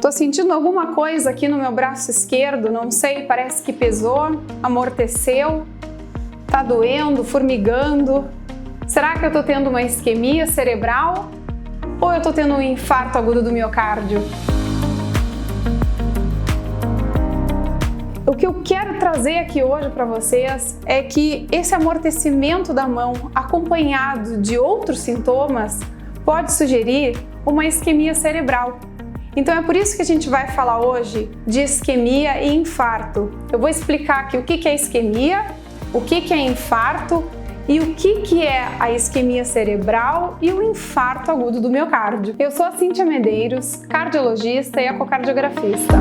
Tô sentindo alguma coisa aqui no meu braço esquerdo, não sei, parece que pesou, amorteceu, tá doendo, formigando. Será que eu tô tendo uma isquemia cerebral? Ou eu tô tendo um infarto agudo do miocárdio? O que eu quero trazer aqui hoje para vocês é que esse amortecimento da mão, acompanhado de outros sintomas, pode sugerir uma isquemia cerebral. Então é por isso que a gente vai falar hoje de isquemia e infarto. Eu vou explicar aqui o que é isquemia, o que é infarto e o que é a isquemia cerebral e o infarto agudo do miocárdio. Eu sou a Cíntia Medeiros, cardiologista e ecocardiografista.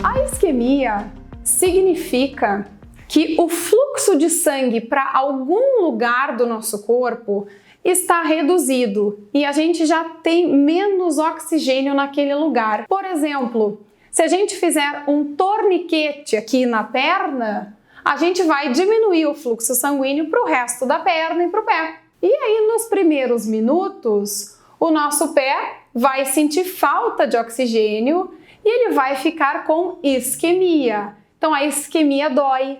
A isquemia significa que o fluxo de sangue para algum lugar do nosso corpo está reduzido e a gente já tem menos oxigênio naquele lugar. Por exemplo, se a gente fizer um torniquete aqui na perna, a gente vai diminuir o fluxo sanguíneo para o resto da perna e para o pé. E aí, nos primeiros minutos, o nosso pé vai sentir falta de oxigênio e ele vai ficar com isquemia. Então, a isquemia dói,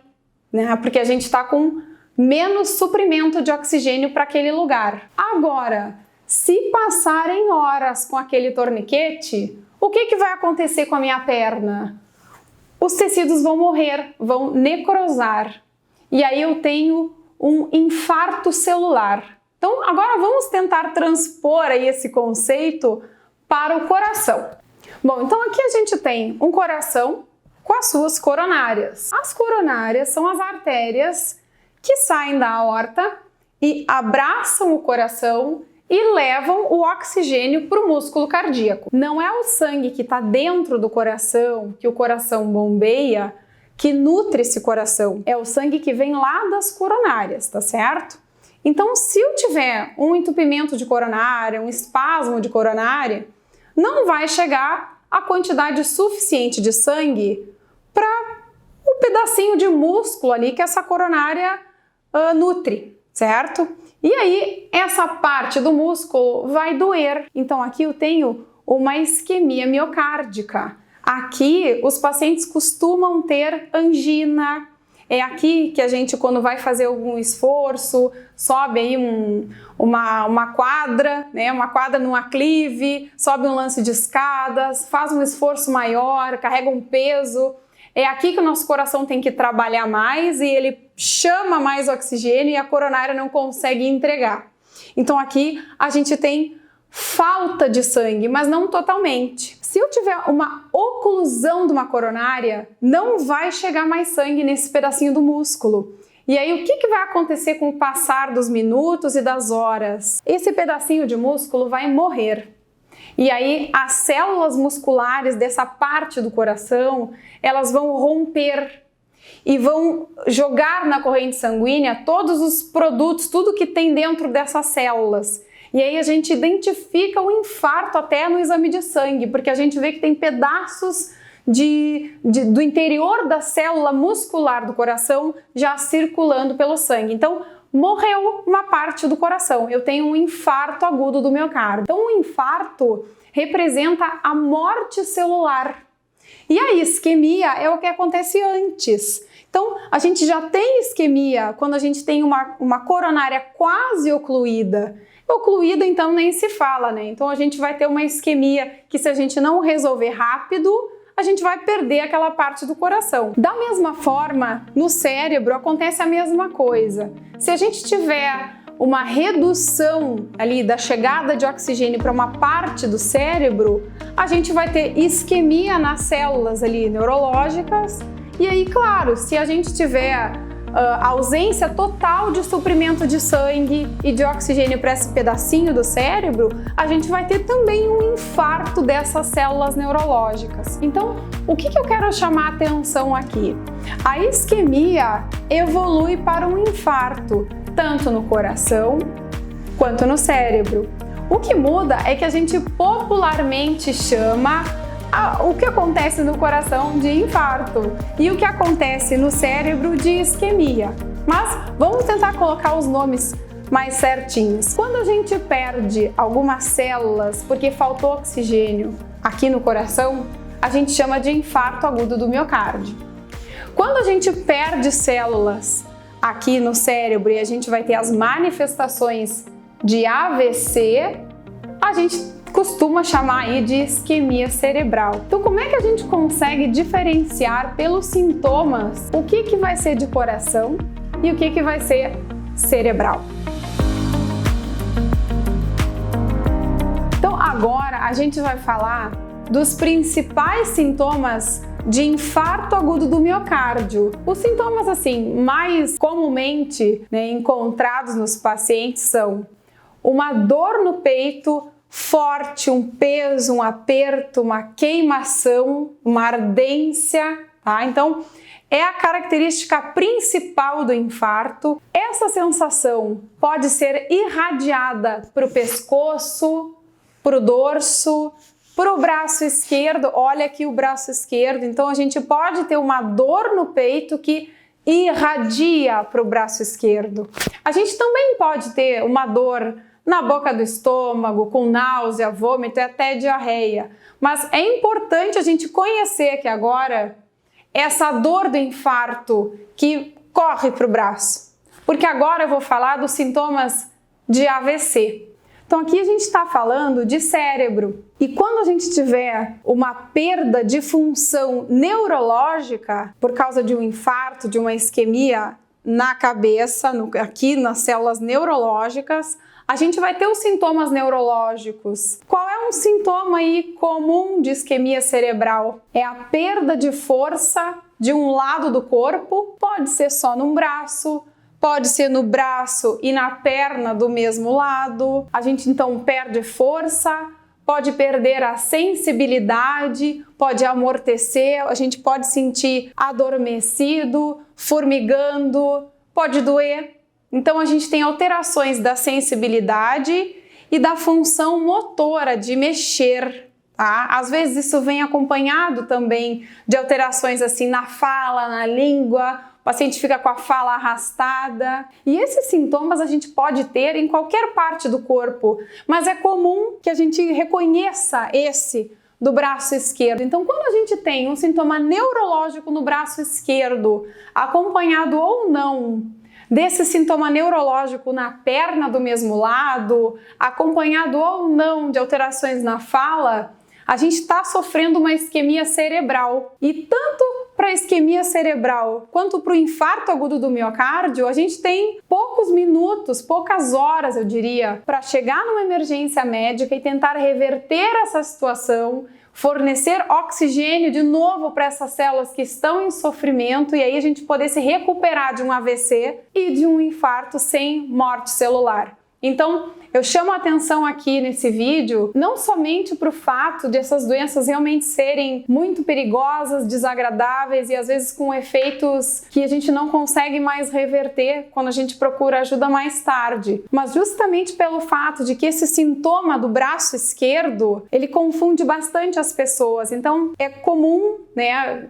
né? Porque a gente está com menos suprimento de oxigênio para aquele lugar. Agora, se passarem horas com aquele torniquete, o que vai acontecer com a minha perna? Os tecidos vão morrer, vão necrosar. E aí eu tenho um infarto celular. Então, agora vamos tentar transpor aí esse conceito para o coração. Bom, então aqui a gente tem um coração com as suas coronárias. As coronárias são as artérias que saem da aorta e abraçam o coração e levam o oxigênio para o músculo cardíaco. Não é o sangue que está dentro do coração, que o coração bombeia, que nutre esse coração. É o sangue que vem lá das coronárias, tá certo? Então, se eu tiver um entupimento de coronária, um espasmo de coronária, não vai chegar a quantidade suficiente de sangue para o pedacinho de músculo ali que essa coronária nutre, certo? E aí, essa parte do músculo vai doer. Então, aqui eu tenho uma isquemia miocárdica. Aqui, os pacientes costumam ter angina. É aqui que a gente, quando vai fazer algum esforço, sobe aí uma quadra, né? Uma quadra num aclive, sobe um lance de escadas, faz um esforço maior, carrega um peso. É aqui que o nosso coração tem que trabalhar mais e ele chama mais oxigênio e a coronária não consegue entregar. Então aqui a gente tem falta de sangue, mas não totalmente. Se eu tiver uma oclusão de uma coronária, não vai chegar mais sangue nesse pedacinho do músculo. E aí o que vai acontecer com o passar dos minutos e das horas? Esse pedacinho de músculo vai morrer. E aí as células musculares dessa parte do coração, elas vão romper e vão jogar na corrente sanguínea todos os produtos, tudo que tem dentro dessas células. E aí a gente identifica o infarto até no exame de sangue, porque a gente vê que tem pedaços do interior da célula muscular do coração já circulando pelo sangue. Então, morreu uma parte do coração, eu tenho um infarto agudo do miocárdio. Então, o infarto representa a morte celular. E a isquemia é o que acontece antes. Então, a gente já tem isquemia quando a gente tem uma coronária quase ocluída. Ocluída, então, nem se fala, né? Então, a gente vai ter uma isquemia que, se a gente não resolver rápido, a gente vai perder aquela parte do coração. Da mesma forma, no cérebro acontece a mesma coisa. Se a gente tiver uma redução ali da chegada de oxigênio para uma parte do cérebro, a gente vai ter isquemia nas células ali neurológicas. E aí, claro, se a gente tiver ausência total de suprimento de sangue e de oxigênio para esse pedacinho do cérebro, a gente vai ter também um infarto dessas células neurológicas. Então, o que eu quero chamar a atenção aqui? A isquemia evolui para um infarto, tanto no coração quanto no cérebro. O que muda é que a gente popularmente chama o que acontece no coração de infarto e o que acontece no cérebro de isquemia. Mas vamos tentar colocar os nomes mais certinhos. Quando a gente perde algumas células porque faltou oxigênio aqui no coração, a gente chama de infarto agudo do miocárdio. Quando a gente perde células aqui no cérebro e a gente vai ter as manifestações de AVC, a gente costuma chamar aí de isquemia cerebral. Então, como é que a gente consegue diferenciar pelos sintomas o que vai ser de coração e o que vai ser cerebral? Então, agora a gente vai falar dos principais sintomas de infarto agudo do miocárdio. Os sintomas assim mais comumente encontrados nos pacientes são uma dor no peito forte, um peso, um aperto, uma queimação, uma ardência, tá? Então, é a característica principal do infarto. Essa sensação pode ser irradiada para o pescoço, para o dorso, para o braço esquerdo. Olha aqui o braço esquerdo. Então, a gente pode ter uma dor no peito que irradia para o braço esquerdo. A gente também pode ter uma dor na boca do estômago, com náusea, vômito e até diarreia. Mas é importante a gente conhecer aqui agora essa dor do infarto que corre para o braço. Porque agora eu vou falar dos sintomas de AVC. Então aqui a gente está falando de cérebro. E quando a gente tiver uma perda de função neurológica por causa de um infarto, de uma isquemia na cabeça, aqui nas células neurológicas, a gente vai ter os sintomas neurológicos. Qual é um sintoma aí comum de isquemia cerebral? É a perda de força de um lado do corpo, pode ser só num braço, pode ser no braço e na perna do mesmo lado. A gente então perde força, pode perder a sensibilidade, pode amortecer, a gente pode sentir adormecido, formigando, pode doer. Então a gente tem alterações da sensibilidade e da função motora de mexer, tá? Às vezes isso vem acompanhado também de alterações assim na fala, na língua, o paciente fica com a fala arrastada. E esses sintomas a gente pode ter em qualquer parte do corpo, mas é comum que a gente reconheça esse do braço esquerdo. Então, quando a gente tem um sintoma neurológico no braço esquerdo, acompanhado ou não desse sintoma neurológico na perna do mesmo lado, acompanhado ou não de alterações na fala, a gente está sofrendo uma isquemia cerebral. E tanto para a isquemia cerebral quanto para o infarto agudo do miocárdio, a gente tem poucos minutos, poucas horas, eu diria, para chegar numa emergência médica e tentar reverter essa situação, fornecer oxigênio de novo para essas células que estão em sofrimento e aí a gente poder se recuperar de um AVC e de um infarto sem morte celular. Então, eu chamo a atenção aqui nesse vídeo não somente para o fato de essas doenças realmente serem muito perigosas, desagradáveis e às vezes com efeitos que a gente não consegue mais reverter quando a gente procura ajuda mais tarde, mas justamente pelo fato de que esse sintoma do braço esquerdo, ele confunde bastante as pessoas. Então, é comum,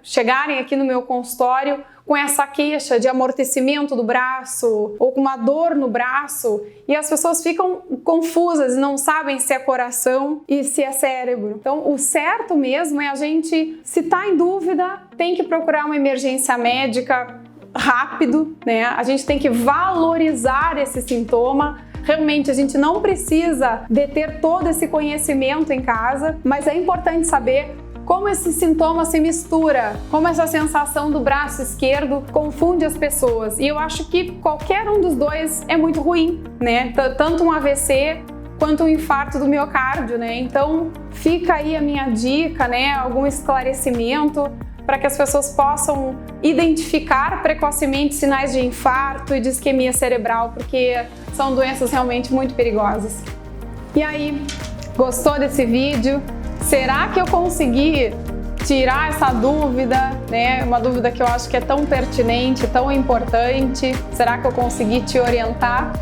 chegarem aqui no meu consultório com essa queixa de amortecimento do braço ou com uma dor no braço e as pessoas ficam confusas e não sabem se é coração e se é cérebro. Então, o certo mesmo é a gente, se está em dúvida, tem que procurar uma emergência médica rápido, A gente tem que valorizar esse sintoma. Realmente, a gente não precisa deter todo esse conhecimento em casa, mas é importante saber como esse sintoma se mistura, como essa sensação do braço esquerdo confunde as pessoas. E eu acho que qualquer um dos dois é muito ruim, Tanto um AVC quanto um infarto do miocárdio, Então, fica aí a minha dica, Algum esclarecimento para que as pessoas possam identificar precocemente sinais de infarto e de isquemia cerebral, porque são doenças realmente muito perigosas. E aí, gostou desse vídeo? Será que eu consegui tirar essa dúvida, Uma dúvida que eu acho que é tão pertinente, tão importante. Será que eu consegui te orientar?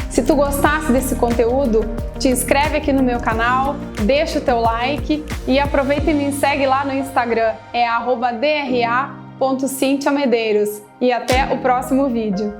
Se tu gostasse desse conteúdo, te inscreve aqui no meu canal, deixa o teu like e aproveita e me segue lá no Instagram, é @dra.cintiamedeiros. E até o próximo vídeo.